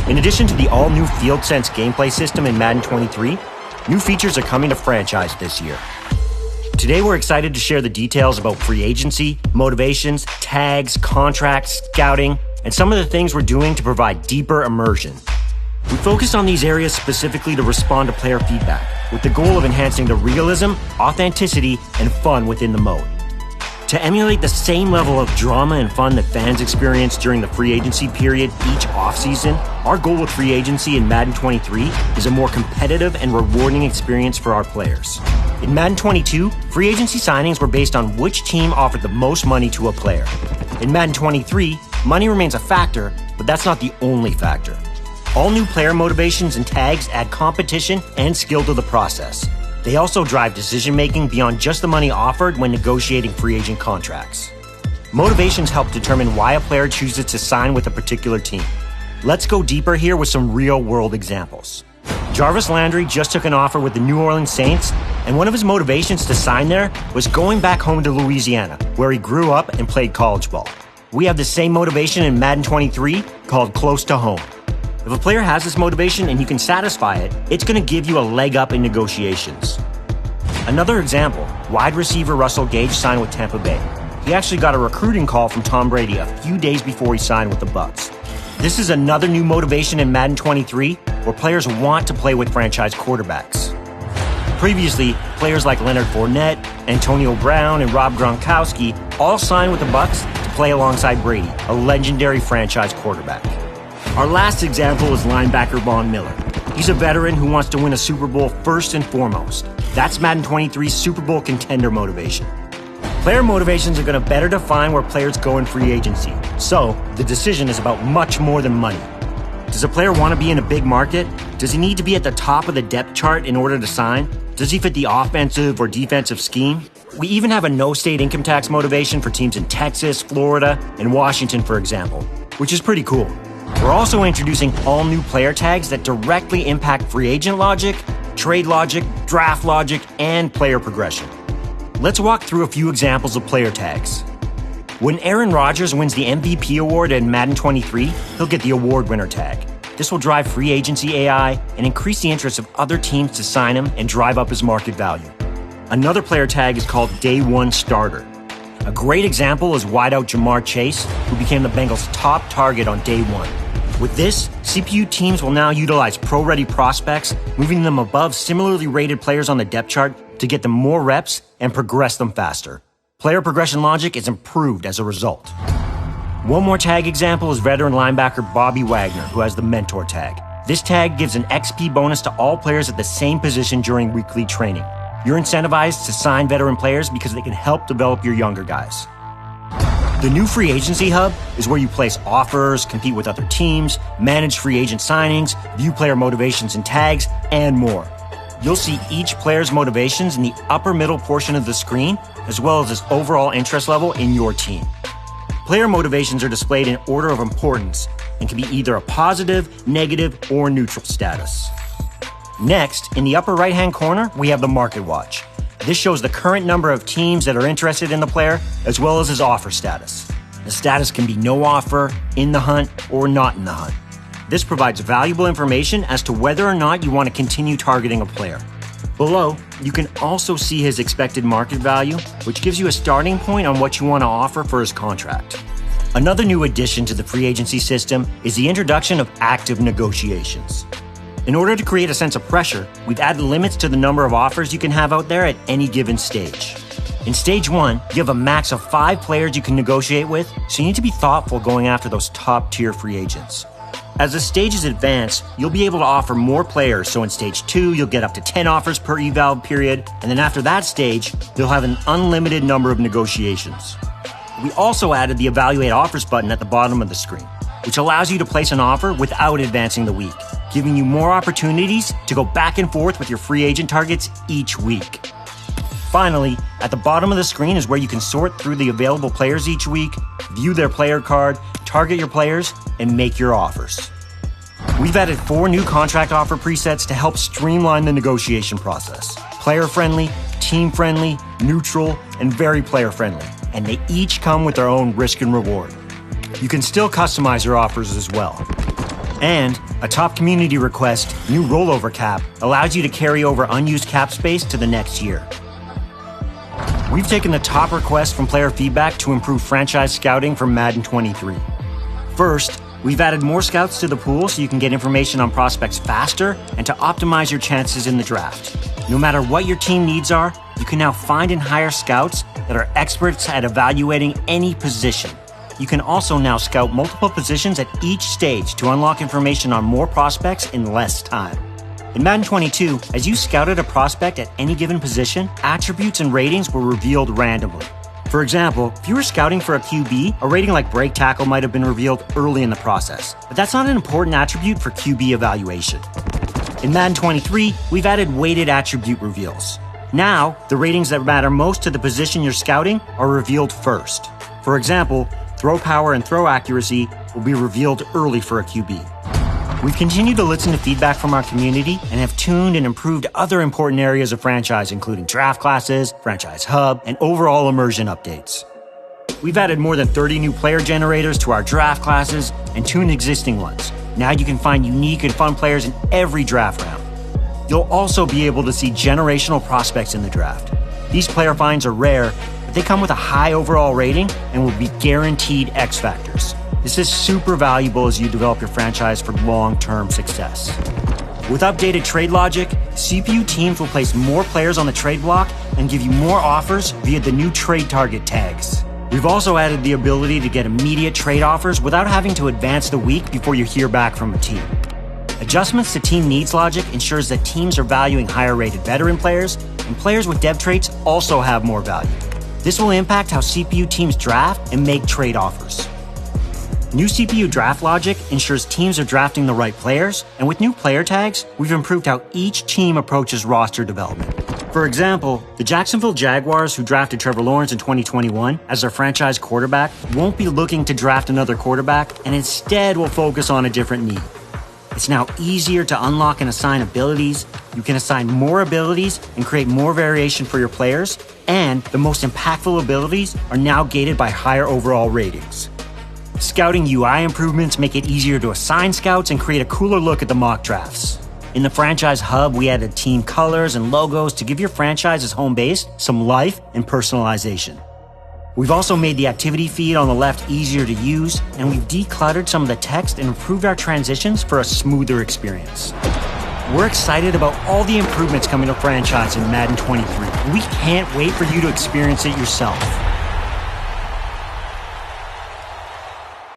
In addition to the all-new FieldSense gameplay system in Madden 23, new features are coming to franchise this year. Today we're excited to share the details about free agency, motivations, tags, contracts, scouting, and some of the things we're doing to provide deeper immersion. We focus on these areas specifically to respond to player feedback, with the goal of enhancing the realism, authenticity, and fun within the mode. To emulate the same level of drama and fun that fans experience during the free agency period each offseason, our goal with free agency in Madden 23 is a more competitive and rewarding experience for our players. In Madden 22, free agency signings were based on which team offered the most money to a player. In Madden 23, money remains a factor, but that's not the only factor. All new player motivations and tags add competition and skill to the process. They also drive decision-making beyond just the money offered when negotiating free agent contracts. Motivations help determine why a player chooses to sign with a particular team. Let's go deeper here with some real-world examples. Jarvis Landry just took an offer with the New Orleans Saints, and one of his motivations to sign there was going back home to Louisiana, where he grew up and played college ball. We have the same motivation in Madden 23 called Close to Home. If a player has this motivation and you can satisfy it, it's going to give you a leg up in negotiations. Another example, wide receiver Russell Gage signed with Tampa Bay. He actually got a recruiting call from Tom Brady a few days before he signed with the Bucs. This is another new motivation in Madden 23 where players want to play with franchise quarterbacks. Previously, players like Leonard Fournette, Antonio Brown, and Rob Gronkowski all signed with the Bucs to play alongside Brady, a legendary franchise quarterback. Our last example is linebacker Von Miller. He's a veteran who wants to win a Super Bowl first and foremost. That's Madden 23's Super Bowl contender motivation. Player motivations are going to better define where players go in free agency. So, the decision is about much more than money. Does a player want to be in a big market? Does he need to be at the top of the depth chart in order to sign? Does he fit the offensive or defensive scheme? We even have a no-state income tax motivation for teams in Texas, Florida, and Washington, for example, which is pretty cool. We're also introducing all new player tags that directly impact free agent logic, trade logic, draft logic, and player progression. Let's walk through a few examples of player tags. When Aaron Rodgers wins the MVP award in Madden 23, he'll get the award winner tag. This will drive free agency AI and increase the interest of other teams to sign him and drive up his market value. Another player tag is called Day 1 Starter. A great example is wideout Jamar Chase, who became the Bengals' top target on Day 1. With this, CPU teams will now utilize pro-ready prospects, moving them above similarly rated players on the depth chart to get them more reps and progress them faster. Player progression logic is improved as a result. One more tag example is veteran linebacker Bobby Wagner, who has the Mentor tag. This tag gives an XP bonus to all players at the same position during weekly training. You're incentivized to sign veteran players because they can help develop your younger guys. The new Free Agency Hub is where you place offers, compete with other teams, manage free agent signings, view player motivations and tags, and more. You'll see each player's motivations in the upper middle portion of the screen, as well as his overall interest level in your team. Player motivations are displayed in order of importance and can be either a positive, negative, or neutral status. Next, in the upper right-hand corner, we have the Market Watch. This shows the current number of teams that are interested in the player, as well as his offer status. The status can be no offer, in the hunt, or not in the hunt. This provides valuable information as to whether or not you want to continue targeting a player. Below, you can also see his expected market value, which gives you a starting point on what you want to offer for his contract. Another new addition to the free agency system is the introduction of active negotiations. In order to create a sense of pressure, we've added limits to the number of offers you can have out there at any given stage. In stage 1, you have a max of 5 players you can negotiate with, so you need to be thoughtful going after those top-tier free agents. As the stages advance, you'll be able to offer more players, so in stage 2, you'll get up to 10 offers per eval period, and then after that stage, you'll have an unlimited number of negotiations. We also added the Evaluate Offers button at the bottom of the screen, which allows you to place an offer without advancing the week, giving you more opportunities to go back and forth with your free agent targets each week. Finally, at the bottom of the screen is where you can sort through the available players each week, view their player card, target your players, and make your offers. We've added 4 new contract offer presets to help streamline the negotiation process. Player-friendly, team-friendly, neutral, and very player-friendly, and they each come with their own risk and reward. You can still customize your offers as well. And a top community request, new rollover cap, allows you to carry over unused cap space to the next year. We've taken the top requests from player feedback to improve franchise scouting for Madden 23. First, we've added more scouts to the pool so you can get information on prospects faster and to optimize your chances in the draft. No matter what your team needs are, you can now find and hire scouts that are experts at evaluating any position. You can also now scout multiple positions at each stage to unlock information on more prospects in less time. In Madden 22, as you scouted a prospect at any given position, attributes and ratings were revealed randomly. For example, if you were scouting for a QB, a rating like break tackle might have been revealed early in the process, but that's not an important attribute for QB evaluation. In Madden 23, we've added weighted attribute reveals. Now, the ratings that matter most to the position you're scouting are revealed first. For example, throw power and throw accuracy will be revealed early for a QB. We've continued to listen to feedback from our community and have tuned and improved other important areas of franchise, including draft classes, franchise hub, and overall immersion updates. We've added more than 30 new player generators to our draft classes and tuned existing ones. Now you can find unique and fun players in every draft round. You'll also be able to see generational prospects in the draft. These player finds are rare, but they come with a high overall rating and will be guaranteed X factors. This is super valuable as you develop your franchise for long-term success. With updated trade logic, CPU teams will place more players on the trade block and give you more offers via the new trade target tags. We've also added the ability to get immediate trade offers without having to advance the week before you hear back from a team. Adjustments to team needs logic ensures that teams are valuing higher-rated veteran players, and players with dev traits also have more value. This will impact how CPU teams draft and make trade offers. New CPU draft logic ensures teams are drafting the right players, and with new player tags, we've improved how each team approaches roster development. For example, the Jacksonville Jaguars, who drafted Trevor Lawrence in 2021 as their franchise quarterback, won't be looking to draft another quarterback and instead will focus on a different need. It's now easier to unlock and assign abilities. You can assign more abilities and create more variation for your players, and the most impactful abilities are now gated by higher overall ratings. Scouting UI improvements make it easier to assign scouts and create a cooler look at the mock drafts. In the Franchise Hub, we added team colors and logos to give your franchise's home base some life and personalization. We've also made the activity feed on the left easier to use, and we've decluttered some of the text and improved our transitions for a smoother experience. We're excited about all the improvements coming to franchise in Madden 23. We can't wait for you to experience it yourself.